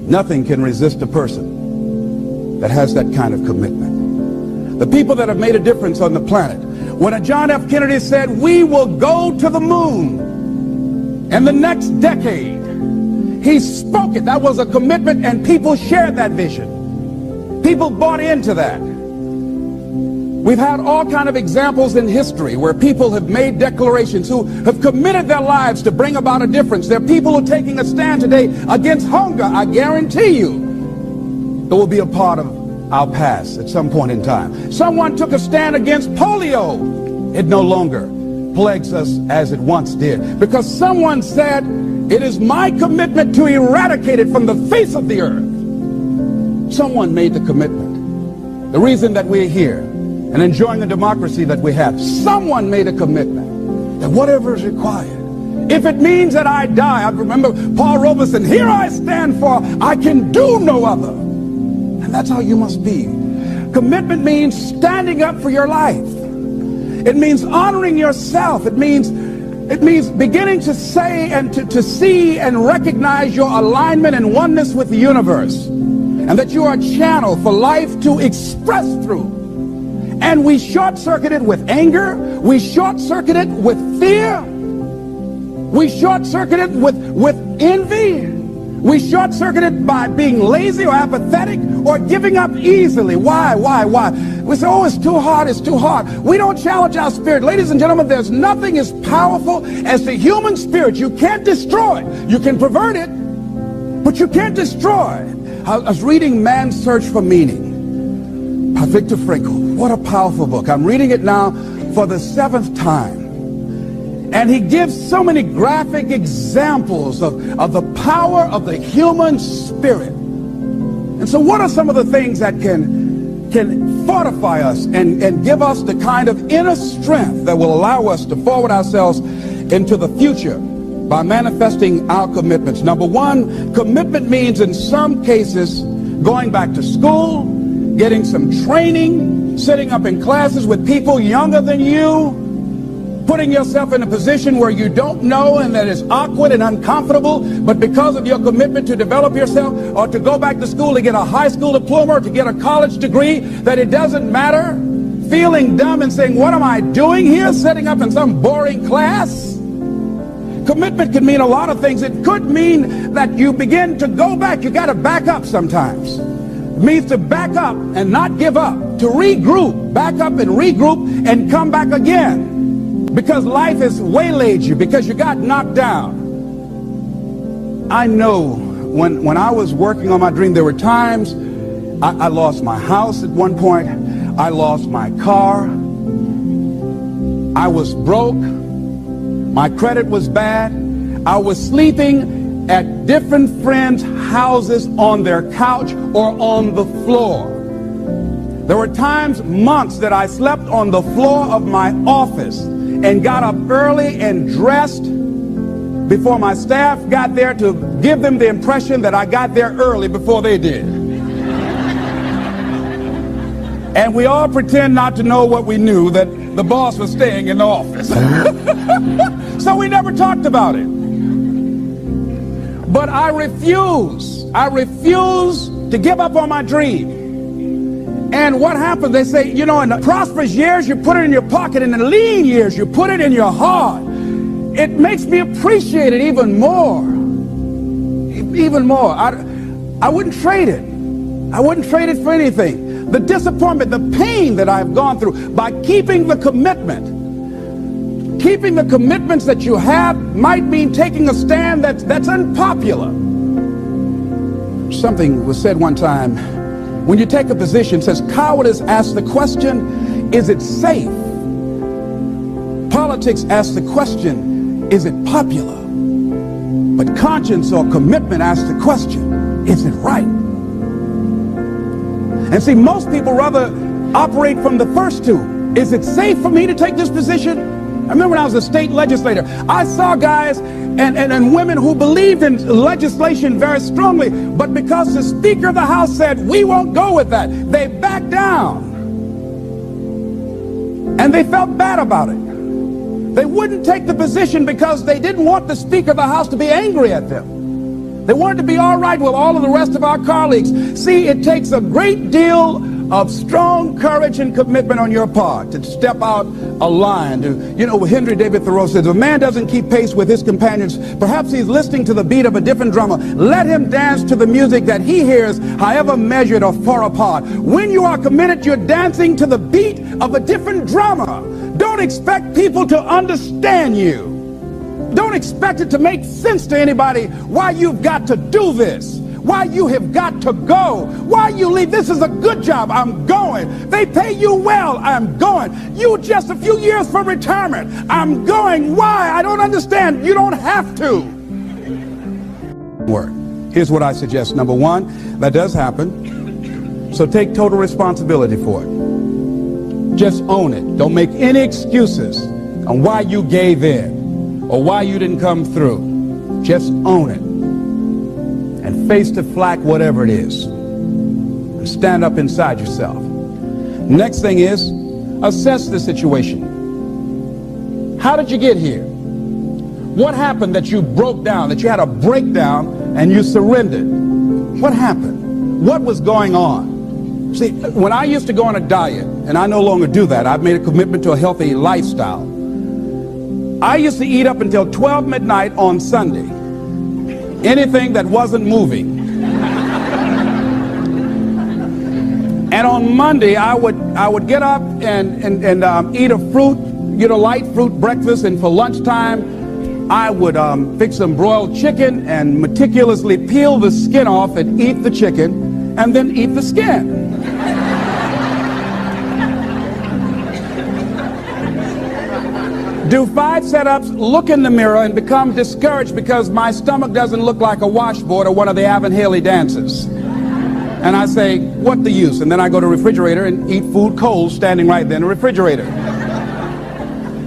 Nothing can resist a person that has that kind of commitment. The people that have made a difference on the planet. When a John F. Kennedy said, we will go to the moon in the next decade, he spoke it. That was a commitment, and people shared that vision. People bought into that. We've had all kind of examples in history where people have made declarations, who have committed their lives to bring about a difference. There are people who are taking a stand today against hunger. I guarantee you it will be a part of our past at some point in time. Someone took a stand against polio. It no longer plagues us as it once did, because someone said, it is my commitment to eradicate it from the face of the earth. Someone made the commitment. The reason that we're here and enjoying the democracy that we have, someone made a commitment that whatever is required, if it means that I die. I remember Paul Robeson, here I stand, for I can do no other. And that's how you must be. Commitment means standing up for your life. It means honoring yourself. It means beginning to say and to see and recognize your alignment and oneness with the universe, and that you are a channel for life to express through. And we short-circuit it with anger. We short-circuit it with fear. We short-circuit it with envy. We short-circuit it by being lazy or apathetic or giving up easily. Why? We say, oh, it's too hard, it's too hard. We don't challenge our spirit. Ladies and gentlemen, there's nothing as powerful as the human spirit. You can't destroy it. You can pervert it, but you can't destroy it. I was reading Man's Search for Meaning by Viktor Frankl. What a powerful book. I'm reading it now for the 7th time. And he gives so many graphic examples of the power of the human spirit. And so what are some of the things that can fortify us and give us the kind of inner strength that will allow us to forward ourselves into the future by manifesting our commitments? Number one, commitment means in some cases going back to school, getting some training, sitting up in classes with people younger than you, putting yourself in a position where you don't know and that is awkward and uncomfortable, but because of your commitment to develop yourself, or to go back to school to get a high school diploma or to get a college degree, that it doesn't matter, feeling dumb and saying, what am I doing here, sitting up in some boring class? Commitment can mean a lot of things. It could mean that you begin to go back. You got to back up sometimes. It means to back up and not give up, to regroup, back up and regroup and come back again. Because life has waylaid you, because you got knocked down. I know when I was working on my dream, there were times I lost my house at one point. I lost my car. I was broke. My credit was bad. I was sleeping at different friends' houses on their couch or on the floor. There were times, months, that I slept on the floor of my office and got up early and dressed before my staff got there to give them the impression that I got there early before they did. And we all pretend not to know what we knew, that the boss was staying in the office. So we never talked about it. But I refuse to give up on my dream. And what happens, they say, you know, in the prosperous years, you put it in your pocket. In the lean years, you put it in your heart. It makes me appreciate it even more. Even more. I wouldn't trade it. I wouldn't trade it for anything. The disappointment, the pain that I've gone through by keeping the commitment. Keeping the commitments that you have might mean taking a stand that's unpopular. Something was said one time. When you take a position, it says cowardice asks the question, is it safe? Politics asks the question, is it popular? But conscience or commitment asks the question, is it right? And see, most people rather operate from the first two. Is it safe for me to take this position? I remember when I was a state legislator, I saw guys and women who believed in legislation very strongly, but because the Speaker of the House said, we won't go with that, they backed down. And they felt bad about it. They wouldn't take the position because they didn't want the Speaker of the House to be angry at them. They wanted to be all right with all of the rest of our colleagues. See, it takes a great deal of strong courage and commitment on your part to step out a line. Henry David Thoreau says, if a man doesn't keep pace with his companions, perhaps he's listening to the beat of a different drummer. Let him dance to the music that he hears, however measured or far apart. When you are committed, you're dancing to the beat of a different drummer. Don't expect people to understand you. Don't expect it to make sense to anybody why you've got to do this, why you have got to go, why you leave. This is a good job. I'm going. They pay you well. I'm going. You just a few years from retirement. I'm going. Why? I don't understand. You don't have to. Here's what I suggest. Number one, that does happen. So take total responsibility for it. Just own it. Don't make any excuses on why you gave in or why you didn't come through. Just own it and face the flak, whatever it is, and stand up inside yourself. Next thing is, assess the situation. How did you get here? What happened that you broke down, that you had a breakdown and you surrendered? What happened? What was going on? See, when I used to go on a diet, and I no longer do that, I've made a commitment to a healthy lifestyle. I used to eat up until 12 midnight on Sunday. Anything that wasn't moving. And on Monday, I would get up and eat a fruit, light fruit breakfast, and for lunchtime, I would fix some broiled chicken and meticulously peel the skin off and eat the chicken, and then eat the skin. Do 5 setups, look in the mirror, and become discouraged because my stomach doesn't look like a washboard or one of the Avon Haley dances. And I say, what the use? And then I go to the refrigerator and eat food cold standing right there in the refrigerator.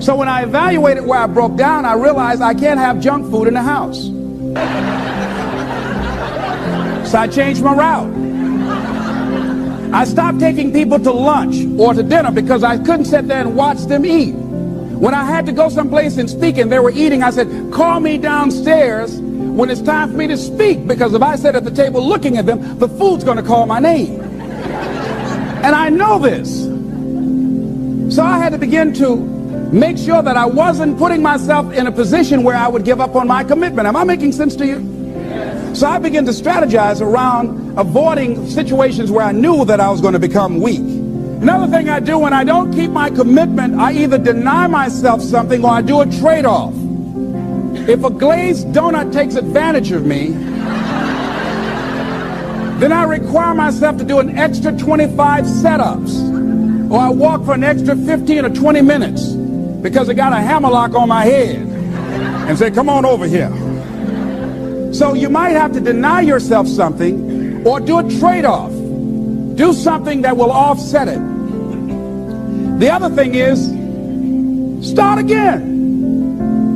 So when I evaluated where I broke down, I realized I can't have junk food in the house. So I changed my route. I stopped taking people to lunch or to dinner because I couldn't sit there and watch them eat. When I had to go someplace and speak and they were eating, I said, call me downstairs when it's time for me to speak, because if I sit at the table looking at them, the food's going to call my name. And I know this. So I had to begin to make sure that I wasn't putting myself in a position where I would give up on my commitment. Am I making sense to you? So I began to strategize around avoiding situations where I knew that I was going to become weak. Another thing I do when I don't keep my commitment, I either deny myself something or I do a trade-off. If a glazed donut takes advantage of me, then I require myself to do an extra 25 setups, or I walk for an extra 15 or 20 minutes because I got a hammerlock on my head and say, come on over here. So you might have to deny yourself something or do a trade-off. Do something that will offset it. The other thing is, start again.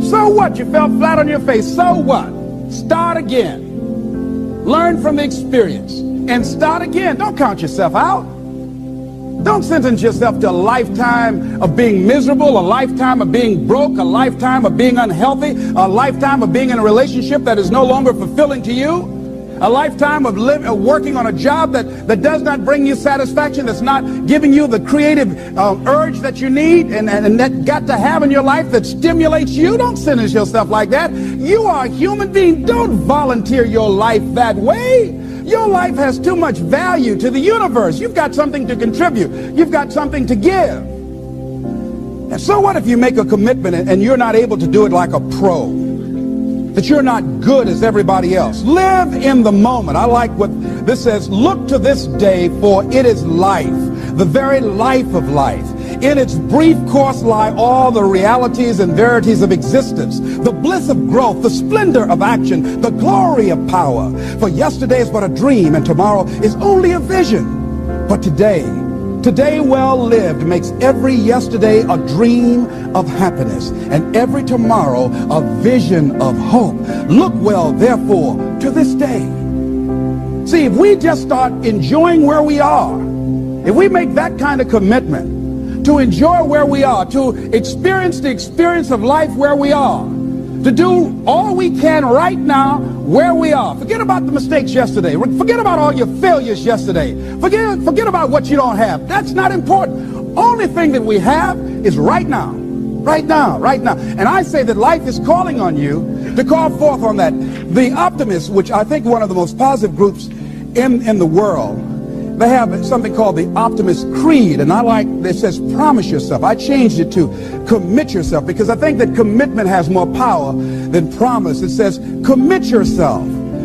So what? You fell flat on your face. So what? Start again. Learn from the experience and start again. Don't count yourself out. Don't sentence yourself to a lifetime of being miserable, a lifetime of being broke, a lifetime of being unhealthy, a lifetime of being in a relationship that is no longer fulfilling to you. A lifetime of working on a job that does not bring you satisfaction, that's not giving you the creative urge that you need and that got to have in your life that stimulates you. Don't sentence yourself like that. You are a human being. Don't volunteer your life that way. Your life has too much value to the universe. You've got something to contribute. You've got something to give. And so what if you make a commitment and you're not able to do it like a pro? That you're not good as everybody else. Live in the moment. I like what this says. Look to this day, for it is life, the very life of life. In its brief course lie all the realities and verities of existence, the bliss of growth, the splendor of action, the glory of power. For yesterday is but a dream, and tomorrow is only a vision. But today well lived makes every yesterday a dream of happiness, and every tomorrow a vision of hope. Look well, therefore, to this day. See, if we just start enjoying where we are, if we make that kind of commitment to enjoy where we are, to experience the experience of life where we are, to do all we can right now where we are. Forget about the mistakes yesterday. Forget about all your failures yesterday. Forget about what you don't have. That's not important. Only thing that we have is right now. Right now, right now. And I say that life is calling on you to call forth on that. The optimists, which I think one of the most positive groups in the world, they have something called the Optimist Creed, and I like, it says promise yourself. I changed it to commit yourself, because I think that commitment has more power than promise. It says commit yourself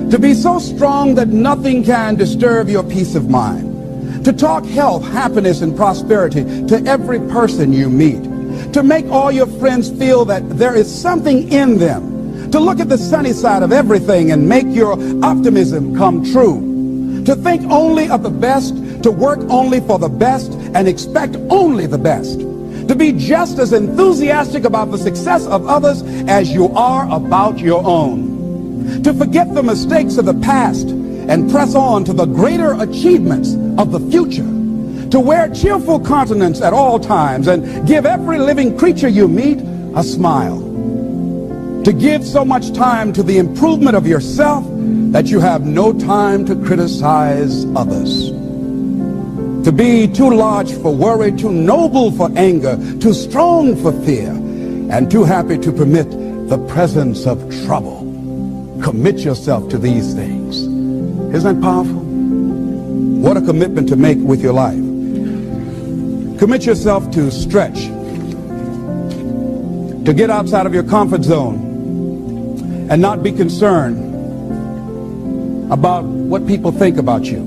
to be so strong that nothing can disturb your peace of mind, to talk health, happiness, and prosperity to every person you meet, to make all your friends feel that there is something in them, to look at the sunny side of everything and make your optimism come true, to think only of the best, to work only for the best, and expect only the best, to be just as enthusiastic about the success of others as you are about your own, to forget the mistakes of the past and press on to the greater achievements of the future, to wear cheerful countenance at all times and give every living creature you meet a smile, to give so much time to the improvement of yourself that you have no time to criticize others, to be too large for worry, too noble for anger, too strong for fear, and too happy to permit the presence of trouble. Commit yourself to these things. Isn't that powerful? What a commitment to make with your life. Commit yourself to stretch, to get outside of your comfort zone and not be concerned about what people think about you,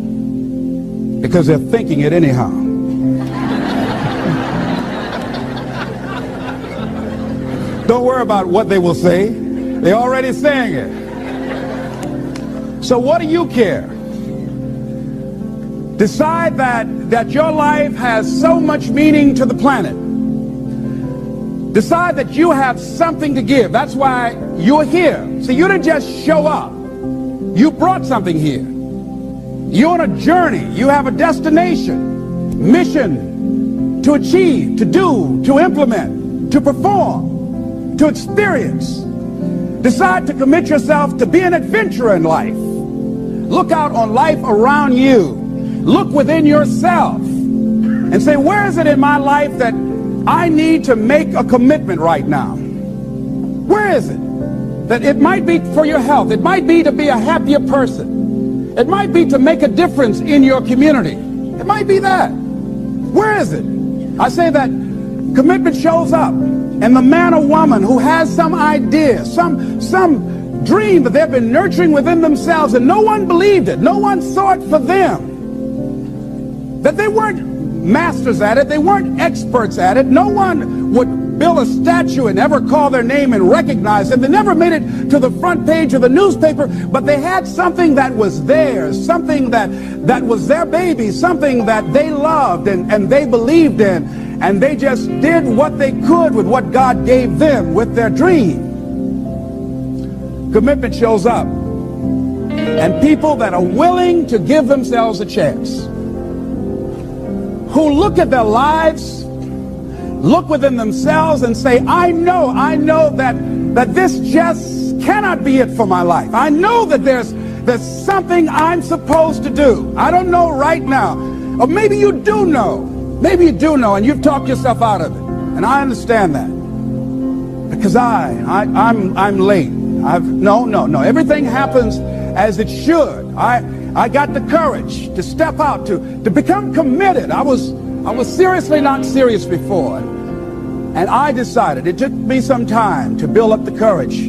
because they're thinking it anyhow. Don't worry about what they will say. They're already saying it. So what do you care? Decide that your life has so much meaning to the planet. Decide that you have something to give. That's why you're here. So you didn't just show up. You brought something here. You're on a journey. You have a destination, mission to achieve, to do, to implement, to perform, to experience. Decide to commit yourself to be an adventurer in life. Look out on life around you. Look within yourself and say, where is it in my life that I need to make a commitment right now? Where is it? That it might be for your health. It might be to be a happier person. It might be to make a difference in your community. It might be that. Where is it? I say that commitment shows up, and the man or woman who has some idea, some dream that they've been nurturing within themselves, and no one believed it, no one saw it for them, that they weren't masters at it, they weren't experts at it, no one would build a statue and never call their name and recognize them. They never made it to the front page of the newspaper, but they had something that was theirs, something that was their baby, something that they loved and they believed in, and they just did what they could with what God gave them with their dream. Commitment shows up, and people that are willing to give themselves a chance, who look at their lives, look within themselves and say, I know that this just cannot be it for my life. I know that there's something I'm supposed to do. I don't know right now. Or maybe you do know. Maybe you do know, and you've talked yourself out of it. And I understand that. Because I'm late. No. Everything happens as it should. I got the courage to step out, to become committed. I was seriously not serious before. And I decided, it took me some time to build up the courage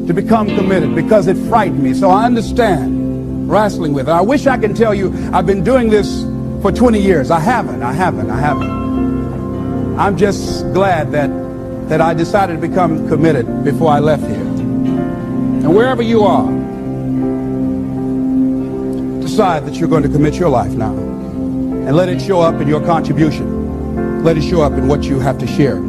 to become committed, because it frightened me. So I understand wrestling with it. I wish I could tell you I've been doing this for 20 years. I haven't. I'm just glad that I decided to become committed before I left here. And wherever you are, decide that you're going to commit your life now. And let it show up in your contribution. Let it show up in what you have to share.